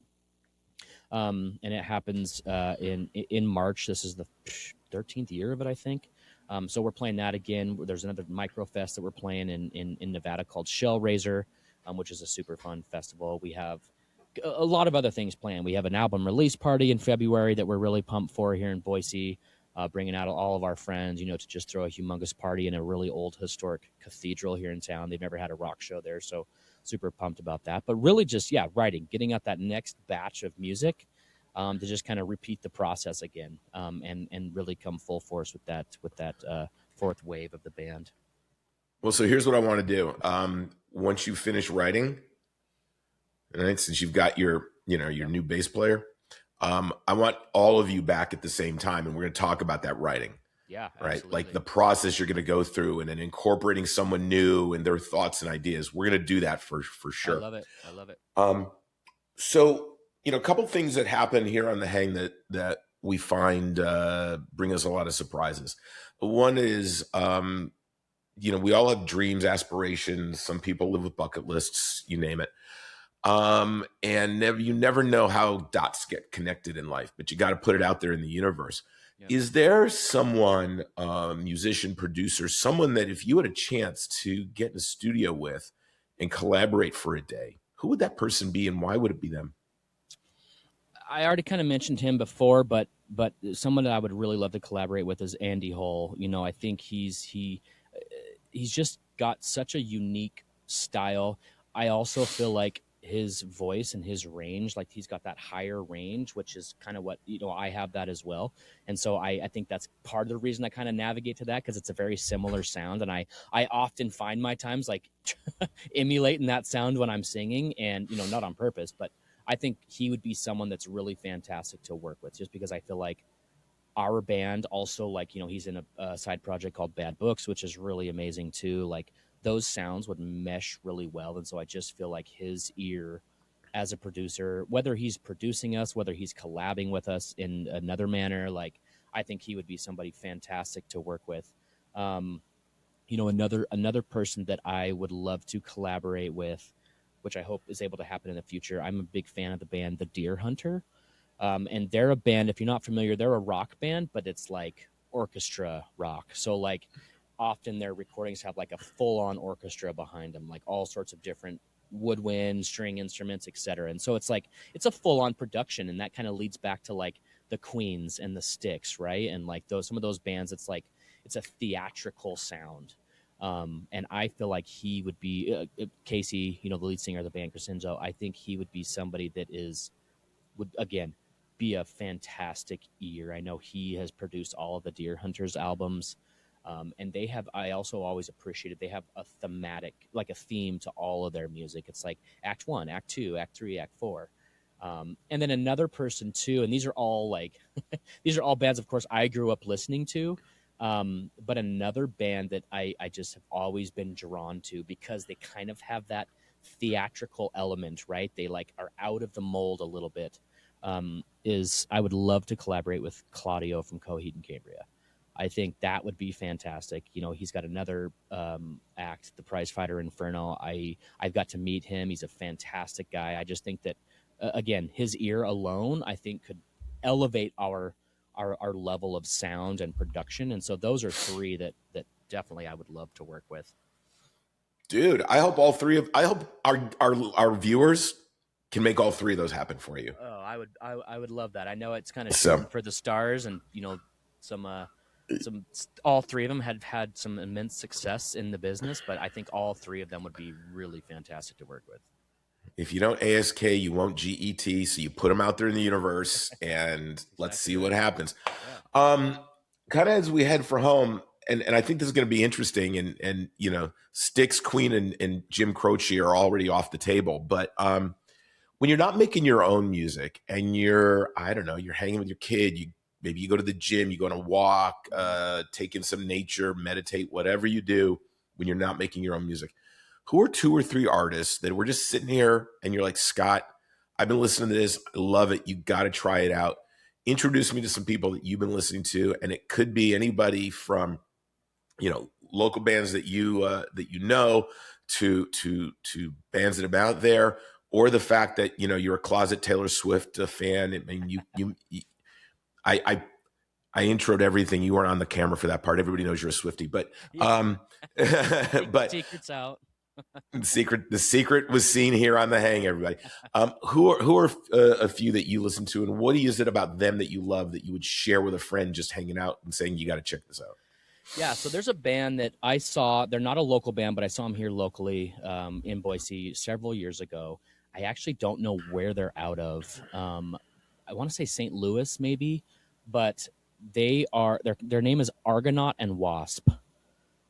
Speaker 1: and it happens in March. This is the 13th year of it, I think. So we're playing that again. There's another micro fest that we're playing in Nevada called Shell Raiser, which is a super fun festival. We have a lot of other things planned. We have an album release party in February that we're really pumped for here in Boise, bringing out all of our friends, to just throw a humongous party in a really old historic cathedral here in town. They've never had a rock show there, so super pumped about that. But really just, writing, getting out that next batch of music, to just kind of repeat the process again, and really come full force with that 4th wave of the band.
Speaker 2: Well, so here's what I want to do. Once you finish writing, right, since you've got your new bass player, I want all of you back at the same time, and we're going to talk about that writing.
Speaker 1: Yeah,
Speaker 2: right.
Speaker 1: absolutely.
Speaker 2: Like the process you're going to go through, and then incorporating someone new and their thoughts and ideas. We're going to do that for sure.
Speaker 1: I love it.
Speaker 2: So, a couple things that happen here on the Hang that we find bring us a lot of surprises. One is, we all have dreams, aspirations. Some people live with bucket lists, you name it. And you never know how dots get connected in life, but you got to put it out there in the universe. Yep. Is there someone, musician, producer, someone that if you had a chance to get in a studio with and collaborate for a day, who would that person be, and why would it be them?
Speaker 1: I already kind of mentioned him before, but someone that I would really love to collaborate with is Andy Hull. I think he's just got such a unique style. I also feel like his voice and his range, like he's got that higher range, which is kind of what I have that as well. And so I think that's part of the reason I kind of navigate to that, because it's a very similar sound, and I often find my times like emulating that sound when I'm singing, and not on purpose, but I think he would be someone that's really fantastic to work with, just because I feel like our band also, like, he's in a side project called Bad Books, which is really amazing too. Like, those sounds would mesh really well. And so I just feel like his ear as a producer, whether he's producing us, whether he's collabing with us in another manner, like, I think he would be somebody fantastic to work with. Um, another person that I would love to collaborate with, which I hope is able to happen in the future. I'm a big fan of the band The Deer Hunter. And they're a band, if you're not familiar, they're a rock band, but it's like orchestra rock. So like often their recordings have like a full-on orchestra behind them, like all sorts of different woodwind, string instruments, etc. And so it's a full-on production, and that kind of leads back to like the Queens and the Styx, right? And like some of those bands, it's a theatrical sound. And I feel like he would be Casey, the lead singer of the band, Crescenzo. I think he would be somebody that would again be a fantastic ear. I know he has produced all of the Deer Hunters albums. And I also always appreciated, they have a thematic, like a theme to all of their music. It's like Act 1, Act 2, Act 3, Act 4. And then another person too, and these are all like, these are all bands, of course, I grew up listening to. But another band that I just have always been drawn to, because they kind of have that theatrical element, right? They like are out of the mold a little bit. Is I would love to collaborate with Claudio from Coheed and Cambria. I think that would be fantastic. He's got another act, the Prize Fighter Inferno. I've got to meet him. He's a fantastic guy. I just think that again, his ear alone, I think, could elevate our level of sound and production. And so those are three that definitely I would love to work with.
Speaker 2: Dude, I hope our viewers can make all three of those happen for you.
Speaker 1: Oh, I would love that. I know it's kind of shooting for the stars, and some all three of them had some immense success in the business, but I think all three of them would be really fantastic to work with.
Speaker 2: If you don't ASK, you won't GET. So you put them out there in the universe, and exactly. Let's see what happens. Yeah. Kind of as we head for home, and I think this is going to be interesting. And Styx, Queen, and Jim Croce are already off the table. But when you're not making your own music, and you're hanging with your kid, maybe you go to the gym, you go on a walk, take in some nature, meditate, whatever you do when you're not making your own music. Who are 2 or 3 artists that we're just sitting here and you're like, Scott, I've been listening to this. I love it. You got to try it out. Introduce me to some people that you've been listening to. And it could be anybody from, local bands that you know to bands that are out there, or the fact that, you're a closet Taylor Swift fan. I mean, I introed everything. You weren't on the camera for that part. Everybody knows you're a Swiftie, but, but
Speaker 1: secret's out.
Speaker 2: The secret was seen here on the hang, everybody. Who are a few that you listen to, and what is it about them that you love that you would share with a friend just hanging out and saying, you got to check this out?
Speaker 1: Yeah, so there's a band that I saw. They're not a local band, but I saw them here locally in Boise several years ago. I actually don't know where they're out of. I want to say St. Louis maybe, but their name is Argonaut and Wasp.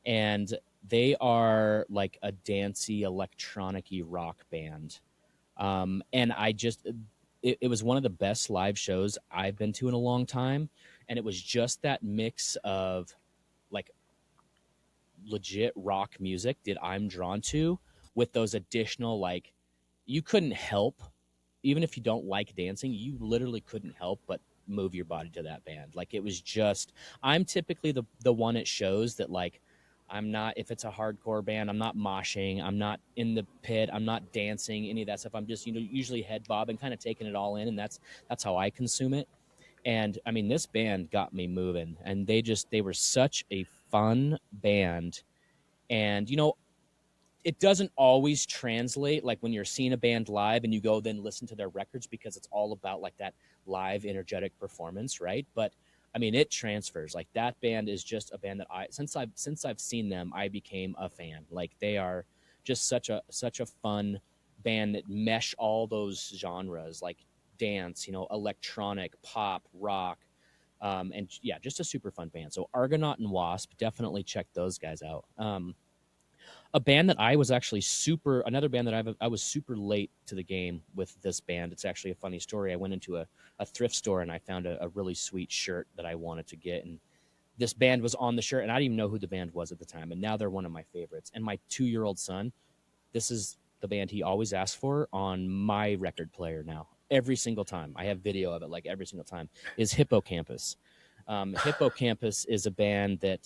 Speaker 1: And they are like a dancey, electronic-y rock band. And it was one of the best live shows I've been to in a long time. And it was just that mix of like legit rock music that I'm drawn to, with those additional, like, you couldn't help, even if you don't like dancing, you literally couldn't help but move your body to that band. Like, it was just, I'm typically the one at shows that, like, I'm not, if it's a hardcore band, I'm not moshing, I'm not in the pit, I'm not dancing, any of that stuff. I'm just, usually head bobbing, kind of taking it all in, and that's how I consume it. And I mean, this band got me moving, and they were such a fun band. And it doesn't always translate like when you're seeing a band live and you go then listen to their records, because it's all about like that live energetic performance, right? But I mean, it transfers. Like that band is just a band that since I've seen them, I became a fan. Like they are just such a fun band that mesh all those genres, like dance, electronic, pop, rock, and yeah, just a super fun band. So Argonaut and Wasp, definitely check those guys out. A band that I was actually another band that I was super late to the game with this band. It's actually a funny story. I went into a thrift store and I found a really sweet shirt that I wanted to get. And this band was on the shirt and I didn't even know who the band was at the time. And now they're one of my favorites. And my 2-year-old son, this is the band he always asks for on my record player now. Every single time. I have video of it, like every single time, is Hippocampus. Hippocampus is a band that,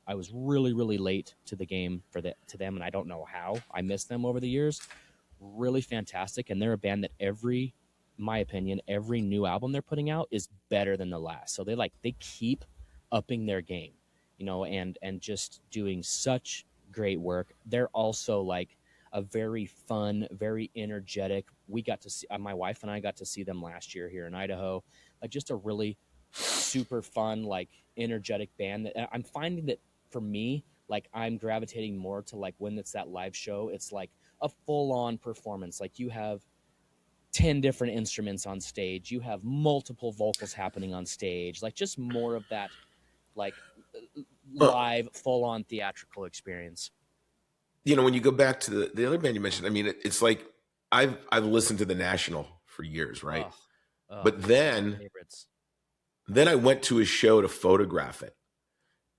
Speaker 1: I was really, really late to the game to them, and I don't know how. I missed them over the years. Really fantastic, and they're a band that my opinion, every new album they're putting out is better than the last. So they keep upping their game, and just doing such great work. They're also like a very fun, very energetic. We got to see my wife and I got to see them last year here in Idaho. Like just a really super fun, like energetic band that I'm finding that for me, like I'm gravitating more to like when it's that live show, it's like a full on performance. Like you have 10 different instruments on stage, you have multiple vocals happening on stage, like just more of that like live full on theatrical experience.
Speaker 2: When you go back to the other band you mentioned, I mean, it's like I've listened to the National for years, right? But then I went to a show to photograph it,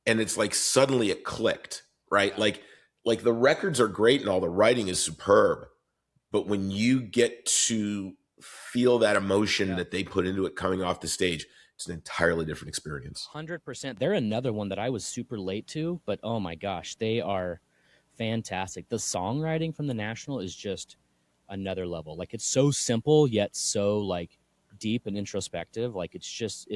Speaker 2: and it's like suddenly it clicked, right? Yeah. Like the records are great and all the writing is superb, but when you get to feel that emotion that they put into it coming off the stage, it's an entirely different experience.
Speaker 1: 100%. They're another one that I was super late to, but oh my gosh, they are fantastic. The songwriting from the National is just another level. Like it's so simple yet so like deep and introspective. Like it's just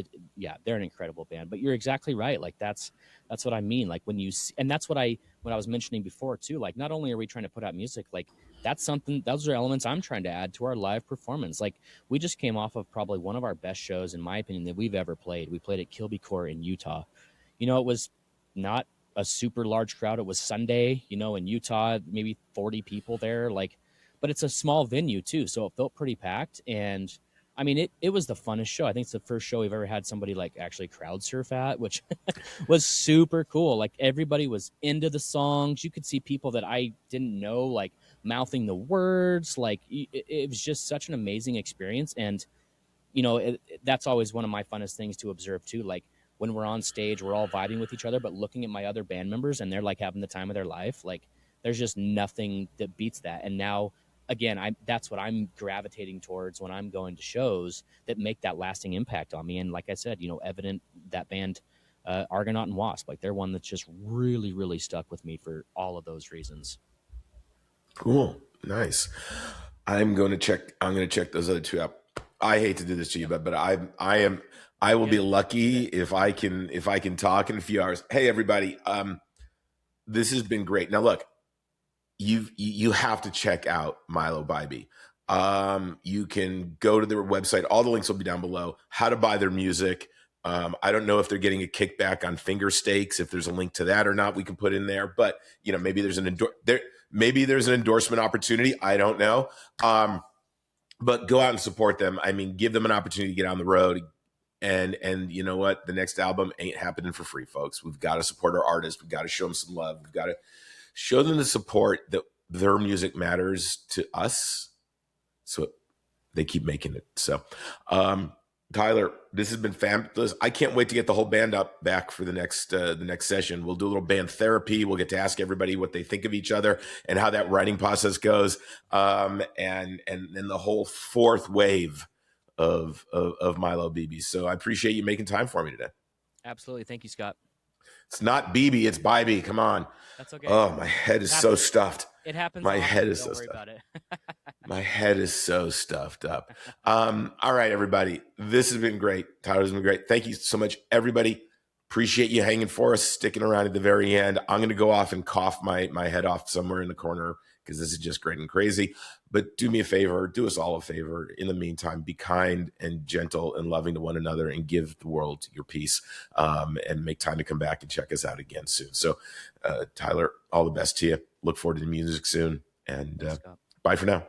Speaker 1: they're an incredible band. But you're exactly right. Like that's what I mean. Like when you see, and that's what I was mentioning before too. Like not only are we trying to put out music, like those are elements I'm trying to add to our live performance. Like we just came off of probably one of our best shows, in my opinion, that we've ever played. We played at Kilby Court in Utah. It was not a super large crowd. It was Sunday, in Utah, maybe 40 people there. Like, but it's a small venue too, so it felt pretty packed. And I mean, it was the funnest show. I think it's the first show we've ever had somebody like actually crowd surf at, which was super cool. Like everybody was into the songs. You could see people that I didn't know, like mouthing the words. Like it was just such an amazing experience. And, that's always one of my funnest things to observe too. Like when we're on stage, we're all vibing with each other, but looking at my other band members and they're like having the time of their life. Like there's just nothing that beats that. And now, again, that's what I'm gravitating towards when I'm going to shows that make that lasting impact on me. And like I said, evident that band, Argonaut and Wasp, like they're one that's just really, really stuck with me for all of those reasons.
Speaker 2: Cool. Nice. I'm going to check those other two out. I hate to do this to you, but I will be lucky if I can talk in a few hours. Hey, everybody. This has been great. Now look, you have to check out Mylo Bybee. You can go to their website. All the links will be down below. How to buy their music. I don't know if they're getting a kickback on finger steaks. If there's a link to that or not, we can put in there. But maybe there's an endorsement opportunity. I don't know. But go out and support them. I mean, give them an opportunity to get on the road. And you know what? The next album ain't happening for free, folks. We've got to support our artists. We've got to show them some love. We've got to show them the support that their music matters to us, so they keep making it. So, Tyler, this has been fabulous. I can't wait to get the whole band back for the next session. We'll do a little band therapy. We'll get to ask everybody what they think of each other and how that writing process goes, and then the whole fourth wave of Mylo Bybee. So I appreciate you making time for me today.
Speaker 1: Absolutely. Thank you, Scott.
Speaker 2: It's not Bybee, it's Bybee. Come on.
Speaker 1: That's okay.
Speaker 2: Oh, my head is so stuffed.
Speaker 1: It happens.
Speaker 2: My head is so stuffed.
Speaker 1: About it.
Speaker 2: My head is so stuffed up. All right, everybody. This has been great. Tyler's been great. Thank you so much, everybody. Appreciate you hanging for us, sticking around at the very end. I'm going to go off and cough my head off somewhere in the corner because this is just great and crazy. But do me a favor, do us all a favor. In the meantime, be kind and gentle and loving to one another, and give the world your peace, and make time to come back and check us out again soon. So, Tyler, all the best to you. Look forward to the music soon. And bye for now.